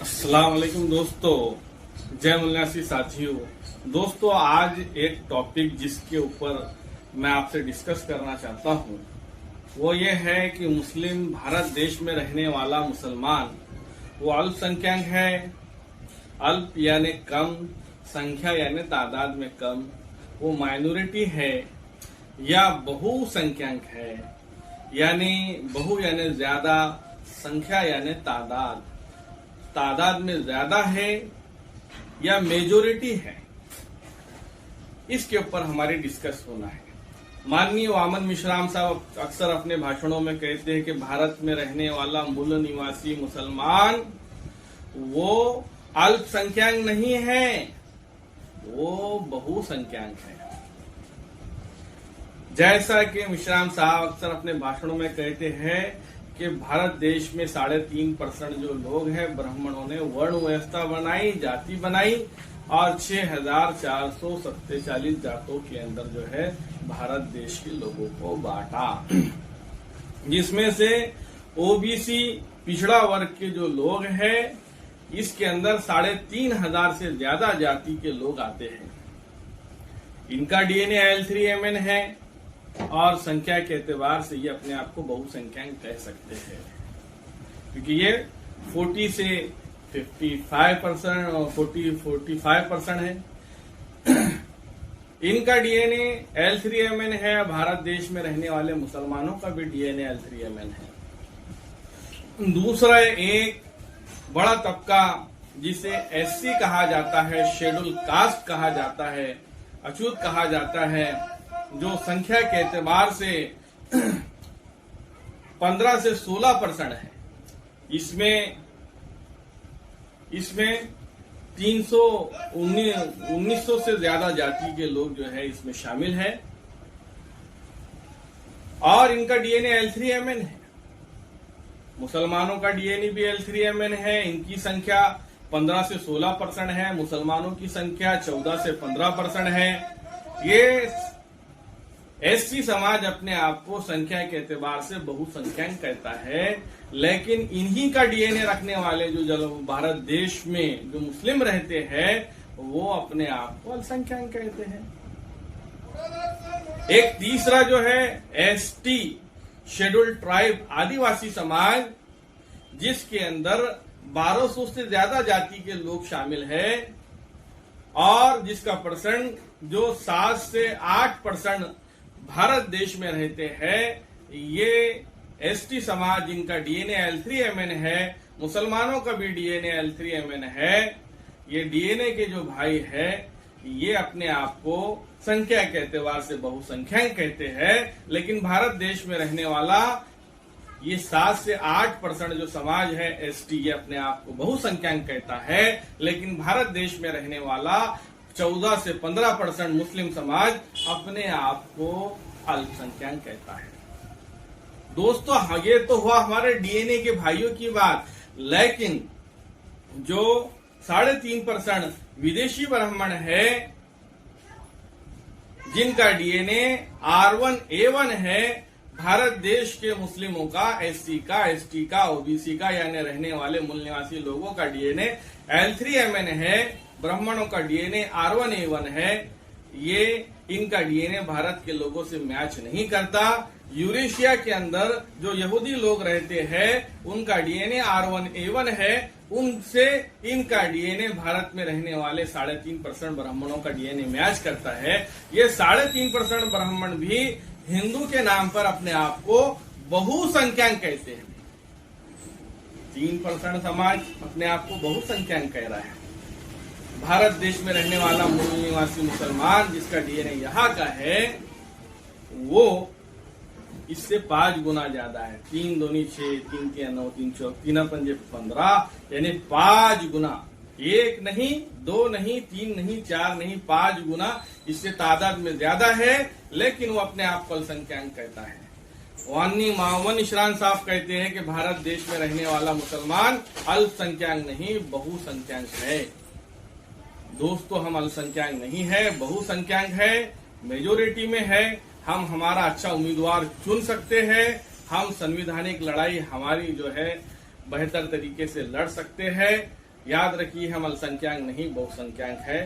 अस्सलाम वालेकुम दोस्तों, जय मुल्लासी साथियों। दोस्तों, आज एक टॉपिक जिसके ऊपर मैं आपसे डिस्कस करना चाहता हूं वो ये है कि मुस्लिम भारत देश में रहने वाला मुसलमान वो अल्पसंख्यक है। अल्प यानी कम, संख्या यानी तादाद में कम, वो माइनॉरिटी है या बहुसंख्यक है, यानी बहु यानी ज्यादा, संख्या यानी तादाद, तादाद में ज्यादा है या मेजोरिटी है, इसके ऊपर हमारी डिस्कस होना है। माननीय वामन मिश्राम साहब अक्सर अपने भाषणों में कहते हैं कि भारत में रहने वाला मूल निवासी मुसलमान वो अल्पसंख्यक नहीं है, वो बहुसंख्यक है। जैसा कि मिश्राम साहब अक्सर अपने भाषणों में कहते हैं कि भारत देश में 3.5% जो लोग हैं ब्राह्मणों ने वर्ण व्यवस्था बनाई, जाति बनाई और 6,447 जातों के अंदर जो है भारत देश के लोगों को बांटा, जिसमें से ओबीसी पिछड़ा वर्ग के जो लोग हैं इसके अंदर 3,500 से ज्यादा जाति के लोग आते हैं। इनका डीएनए L3MN है और संख्या के एतबार से ये अपने आप को बहुसंख्यक कह सकते हैं, क्योंकि ये 40 से 55% और 45% है। इनका डीएनए L3MN है। भारत देश में रहने वाले मुसलमानों का भी डीएनए L3MN है। दूसरा एक बड़ा तबका जिसे SC कहा जाता है, शेड्यूल कास्ट कहा जाता है, अछूत कहा जाता है, जो संख्या के एतबार से 15 से 16% है। इसमें 1900 से ज्यादा जाति के लोग जो है इसमें शामिल है और इनका डीएनए L3MN है। मुसलमानों का डीएनए भी L3MN है। इनकी संख्या 15 से 16% है, मुसलमानों की संख्या 14 से 15% है। ये SC समाज अपने आप को संख्या के एतबार से बहुसंख्यक कहता है, लेकिन इन्हीं का डीएनए रखने वाले जो भारत देश में जो मुस्लिम रहते हैं वो अपने आप को अल्पसंख्यक कहते हैं। एक तीसरा जो है ST, शेड्यूल ट्राइब, आदिवासी समाज, जिसके अंदर 1200 से ज्यादा जाति के लोग शामिल है और जिसका परसेंट जो 7 से 8% भारत देश में रहते हैं। ये ST समाज जिनका डीएनए L3MN है, मुसलमानों का भी डीएनए L3MN है। ये डीएनए के जो भाई है ये अपने आप को संख्या के एतबार से बहुसंख्यक कहते हैं, लेकिन भारत देश में रहने वाला ये 7 से 8% जो समाज है ST, ये अपने आप को बहुसंख्यक कहता है, लेकिन भारत देश में रहने वाला 14 से 15% मुस्लिम समाज अपने आप को अल्पसंख्यक कहता है। दोस्तों, ये तो हुआ हमारे डीएनए के भाइयों की बात, लेकिन जो 3.5% विदेशी ब्राह्मण है जिनका डीएनए R1A1 है, भारत देश के मुस्लिमों का, SC का, ST का, OBC का यानी रहने वाले मूल निवासी लोगों का डीएनए L3MN है, ब्राह्मणों का डीएनए R1A1 है। ये इनका डीएनए भारत के लोगों से मैच नहीं करता। यूरेशिया के अंदर जो यहूदी लोग रहते हैं उनका डीएनए R1A1 है, उनसे इनका डीएनए भारत में रहने वाले 3.5% ब्राह्मणों का डीएनए मैच करता है। ये 3.5% ब्राह्मण भी हिंदू के नाम पर अपने आप को बहुसंख्यक कहते हैं। 3% समाज अपने आप को बहुसंख्यक कह रहा है। भारत देश में रहने वाला मूल निवासी मुसलमान जिसका डीएनए यहाँ का है वो इससे 5 गुना ज्यादा है। 3 दूनी 6, 3 तिया 9, 3 चौक, 3 पंजे 15, यानी 5 गुना। 1 नहीं, 2 नहीं, 3 नहीं, 4 नहीं, 5 गुना इससे तादाद में ज्यादा है, लेकिन वो अपने आप को अल्पसंख्यक कहता है। वामन मिश्राम साहब कहते हैं कि भारत देश में रहने वाला मुसलमान अल्पसंख्यक नहीं, बहुसंख्यक है। दोस्तों, हम अल्पसंख्यक नहीं है, बहुसंख्यक है, मेजोरिटी में है। हम हमारा अच्छा उम्मीदवार चुन सकते हैं। हम संवैधानिक लड़ाई हमारी जो है बेहतर तरीके से लड़ सकते हैं। याद रखिए हम अल्पसंख्यक नहीं बहुसंख्यक है।